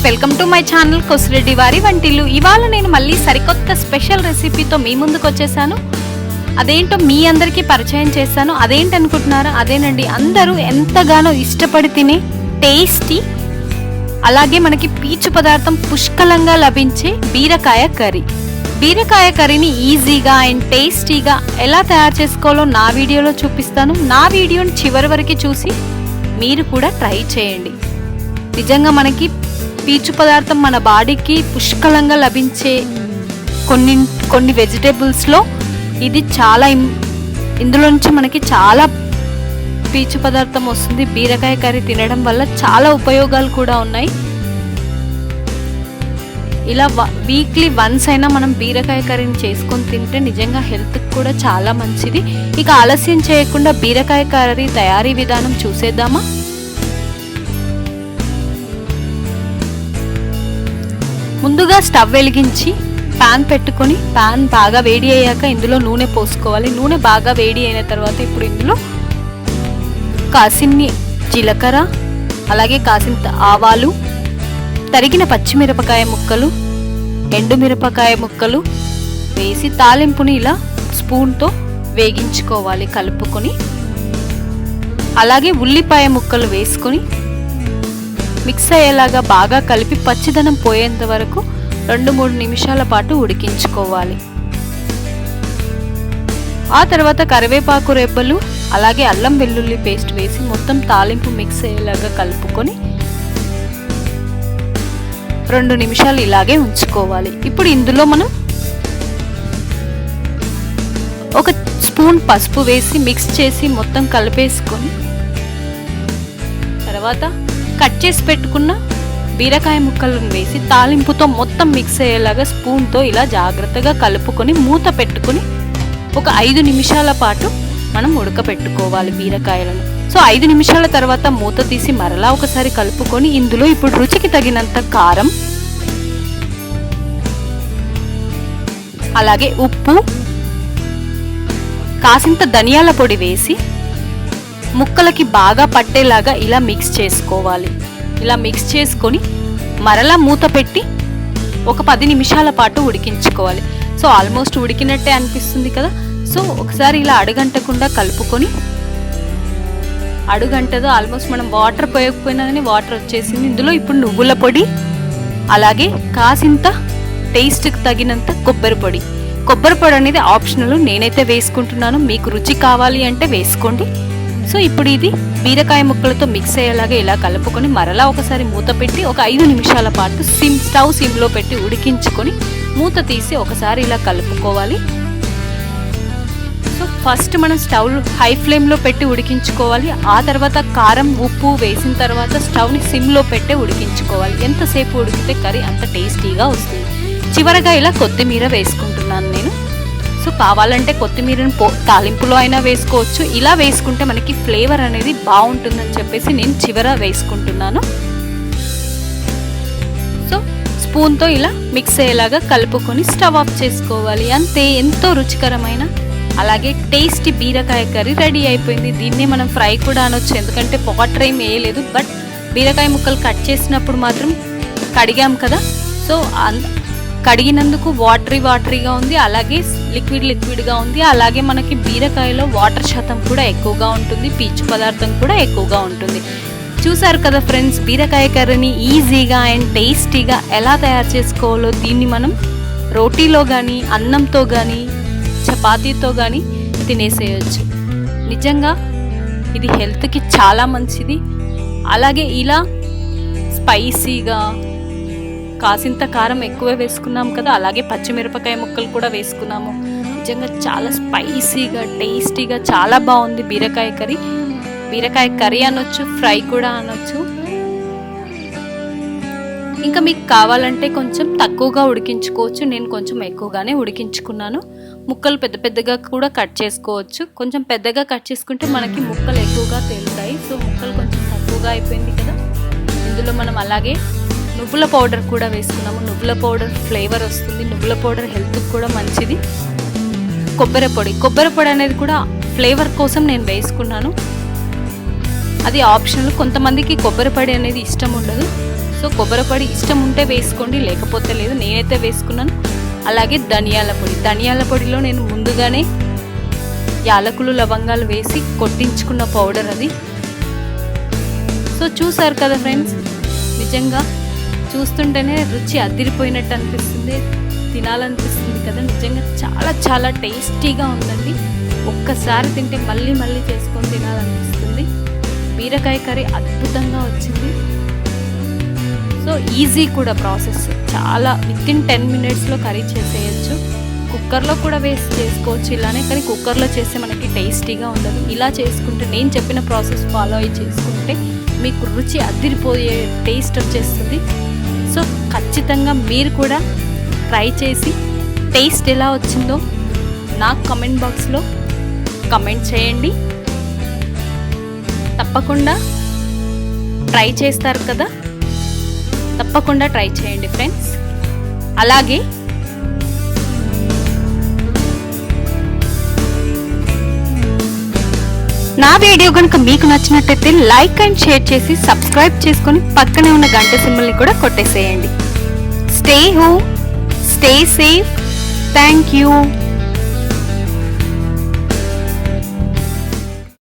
Welcome to my channel Kosireddy వారి వంటిల్లు. ఇవాళ నేను మళ్ళీ సరికొత్త స్పెషల్ రెసిపీతో మీ ముందుకు వచ్చేసాను. అదేంటో మీ అందరికీ పరిచయం చేస్తాను. అదేంటనుకుంటున్నారా? అదేనండి, అందరూ ఎంతగానో ఇష్టపడి తినే టేస్టీ, అలాగే మనకి పీచు పదార్థం పుష్కలంగా లభించే బీరకాయ కర్రీ. బీరకాయ కర్రీని ఈజీగా అండ్ టేస్టీగా ఎలా తయారు చేసుకోవాలో నా వీడియోలో చూపిస్తాను. నా వీడియోని చివరి వరకు చూసి మీరు కూడా ట్రై చేయండి. నిజంగా మనకి పీచు పదార్థం మన బాడీకి పుష్కలంగా లభించే కొన్ని వెజిటేబుల్స్లో ఇది చాలా, ఇందులో నుంచి మనకి చాలా పీచు పదార్థం వస్తుంది. బీరకాయ కర్రీ తినడం వల్ల చాలా ఉపయోగాలు కూడా ఉన్నాయి. ఇలా వీక్లీ వన్స్ అయినా మనం బీరకాయ కర్రీని చేసుకొని తింటే నిజంగా హెల్త్కి కూడా చాలా మంచిది. ఇక ఆలస్యం చేయకుండా బీరకాయ కర్రీ తయారీ విధానం చూసేద్దామా? ముందుగా స్టవ్ వెలిగించి పాన్ పెట్టుకొని, పాన్ బాగా వేడి అయ్యాక ఇందులో నూనె పోసుకోవాలి. నూనె బాగా వేడి అయిన తర్వాత ఇప్పుడు ఇందులో కాసిన్ని జీలకర్ర, అలాగే కాసింత ఆవాలు, తరిగిన పచ్చిమిరపకాయ ముక్కలు, ఎండుమిరపకాయ ముక్కలు వేసి తాలింపుని ఇలా స్పూన్తో వేగించుకోవాలి కలుపుకొని. అలాగే ఉల్లిపాయ ముక్కలు వేసుకొని మిక్స్ అయ్యేలాగా బాగా కలిపి పచ్చిదనం పోయేంత వరకు 2-3 నిమిషాల పాటు ఉడికించుకోవాలి. ఆ తర్వాత కరివేపాకు రెబ్బలు, అలాగే అల్లం వెల్లుల్లి పేస్ట్ వేసి మొత్తం తాలింపు మిక్స్ అయ్యేలాగా కలుపుకొని 2 నిమిషాలు ఇలాగే ఉంచుకోవాలి. ఇప్పుడు ఇందులో మనం ఒక స్పూన్ పసుపు వేసి మిక్స్ చేసి మొత్తం కలిపేసుకొని, తర్వాత కట్ చేసి పెట్టుకున్న బీరకాయ ముక్కలను వేసి తాలింపుతో మొత్తం మిక్స్ అయ్యేలాగా స్పూన్తో ఇలా జాగ్రత్తగా కలుపుకొని మూత పెట్టుకొని ఒక 5 నిమిషాల పాటు మనం ఉడకపెట్టుకోవాలి బీరకాయలను. సో 5 నిమిషాల తర్వాత మూత తీసి మరలా ఒకసారి కలుపుకొని ఇందులో ఇప్పుడు రుచికి తగినంత కారం, అలాగే ఉప్పు, కాసింత ధనియాల పొడి వేసి ముక్కలకి బాగా పట్టేలాగా ఇలా మిక్స్ చేసుకోవాలి. ఇలా మిక్స్ చేసుకొని మరలా మూత పెట్టి ఒక 10 నిమిషాల పాటు ఉడికించుకోవాలి. సో ఆల్మోస్ట్ ఉడికినట్టే అనిపిస్తుంది కదా. సో ఒకసారి ఇలా అడుగంటకుండా కలుపుకొని, అడుగంటదో ఆల్మోస్ట్ మనం వాటర్ పోయకపోయినా కానీ వాటర్ వచ్చేసింది. ఇందులో ఇప్పుడు నువ్వుల పొడి, అలాగే కాసింత టేస్ట్కి తగినంత కొబ్బరి పొడి. కొబ్బరి పొడి అనేది ఆప్షనల్, నేనైతే వేసుకుంటున్నాను. మీకు రుచి కావాలి అంటే వేసుకోండి. సో ఇప్పుడు ఇది బీరకాయ ముక్కలతో మిక్స్ అయ్యేలాగా ఇలా కలుపుకొని మరలా ఒకసారి మూత పెట్టి ఒక 5 నిమిషాల పాటు స్టవ్ సిమ్లో పెట్టి ఉడికించుకొని మూత తీసి ఒకసారి ఇలా కలుపుకోవాలి. సో ఫస్ట్ మనం స్టవ్ హై ఫ్లేమ్లో పెట్టి ఉడికించుకోవాలి. ఆ తర్వాత కారం, ఉప్పు వేసిన తర్వాత స్టవ్ని సిమ్లో పెట్టి ఉడికించుకోవాలి. ఎంతసేపు ఉడికితే కర్రీ అంత టేస్టీగా వస్తుంది. చివరగా ఇలా కొత్తిమీర వేసుకుంటున్నాను నేను. సో కావాలంటే కొత్తిమీరని తాలింపులో అయినా వేసుకోవచ్చు. ఇలా వేసుకుంటే మనకి ఫ్లేవర్ అనేది బాగుంటుందని చెప్పేసి నేను చివర వేసుకుంటున్నాను. సో స్పూన్తో ఇలా మిక్స్ అయ్యేలాగా కలుపుకొని స్టవ్ ఆఫ్ చేసుకోవాలి. అంతే, ఎంతో రుచికరమైన అలాగే టేస్టీ బీరకాయ కర్రీ రెడీ అయిపోయింది. దీన్ని మనం ఫ్రై కూడా అనొచ్చు, ఎందుకంటే వాటర్ ఏం వేయలేదు. బట్ బీరకాయ ముక్కలు కట్ చేసినప్పుడు మాత్రం కడిగాం కదా, సో కడిగినందుకు వాటరీగా ఉంది, అలాగే లిక్విడ్గా ఉంది. అలాగే మనకి బీరకాయలో వాటర్ శాతం కూడా ఎక్కువగా ఉంటుంది, పీచు పదార్థం కూడా ఎక్కువగా ఉంటుంది. చూసారు కదా ఫ్రెండ్స్, బీరకాయ కర్రీని ఈజీగా అండ్ టేస్టీగా ఎలా తయారు చేసుకోవాలో. దీన్ని మనం రోటీలో కానీ, అన్నంతో కానీ, చపాతీతో కానీ తినేసేయచ్చు. నిజంగా ఇది హెల్త్కి చాలా మంచిది. అలాగే ఇలా స్పైసీగా కాసింత కారం ఎక్కువ వేసుకున్నాం కదా, అలాగే పచ్చిమిరపకాయ ముక్కలు కూడా వేసుకున్నాము. నిజంగా చాలా స్పైసీగా, టేస్టీగా చాలా బాగుంది బీరకాయ కర్రీ. బీరకాయ కర్రీ అనొచ్చు, ఫ్రై కూడా అనొచ్చు. ఇంకా మీకు కావాలంటే కొంచెం తక్కువగా ఉడికించుకోవచ్చు. నేను కొంచెం ఎక్కువగానే ఉడికించుకున్నాను. ముక్కలు పెద్దగా కూడా కట్ చేసుకోవచ్చు. కొంచెం పెద్దగా కట్ చేసుకుంటే మనకి ముక్కలు ఎక్కువగా తేలుతాయి. సో ముక్కలు కొంచెం తక్కువగా అయిపోయింది కదా. ఇందులో మనం అలాగే నువ్వుల పౌడర్ కూడా వేసుకున్నాము. నువ్వుల పౌడర్ ఫ్లేవర్ వస్తుంది, నువ్వుల పౌడర్ హెల్త్కి కూడా మంచిది. కొబ్బరి పొడి అనేది కూడా ఫ్లేవర్ కోసం నేను వేసుకున్నాను. అది ఆప్షనల్. కొంతమందికి కొబ్బరి పొడి అనేది ఇష్టం ఉండదు. సో కొబ్బరి పొడి ఇష్టం ఉంటే వేసుకోండి, లేకపోతే లేదు. నేనైతే వేసుకున్నాను. అలాగే ధనియాల పొడిలో నేను ముందుగానే యాలకులు లవంగాలు వేసి కొట్టించుకున్న పౌడర్ అది. సో చూసారు కదా ఫ్రెండ్స్, నిజంగా చూస్తుంటేనే రుచి అదిరిపోయినట్టు అనిపిస్తుంది, తినాలనిపిస్తుంది కదా. నిజంగా చాలా చాలా టేస్టీగా ఉందండి. ఒక్కసారి తింటే మళ్ళీ మళ్ళీ చేసుకొని తినాలనిపిస్తుంది. బీరకాయ కర్రీ అద్భుతంగా వచ్చింది. సో ఈజీ కూడా ప్రాసెస్, చాలా వితిన్ 10 minutesలో కర్రీ చేసేయచ్చు. కుక్కర్లో కూడా వేసి చేసుకోవచ్చు ఇలానే, కానీ కుక్కర్లో చేస్తే మనకి టేస్టీగా ఉండదు. ఇలా చేసుకుంటే, నేను చెప్పిన ప్రాసెస్ ఫాలో అయ్యి చేసుకుంటే మీకు రుచి అదిరిపోయే టేస్ట్ వచ్చేస్తుంది. సో ఖచ్చితంగా మీరు కూడా ట్రై చేసి టేస్ట్ ఎలా వచ్చిందో నాకు కమెంట్ బాక్స్లో కమెంట్ చేయండి. తప్పకుండా ట్రై చేస్తారు కదా, తప్పకుండా ట్రై చేయండి ఫ్రెండ్స్. అలాగే నా వీడియో కనుక మీకు నచ్చినట్టయితే లైక్ అండ్ షేర్ చేసి సబ్స్క్రైబ్ చేసుకొని పక్కనే ఉన్న గంట సింబల్ని కూడా కొట్టేసేయండి. Stay home, stay safe. Thank you.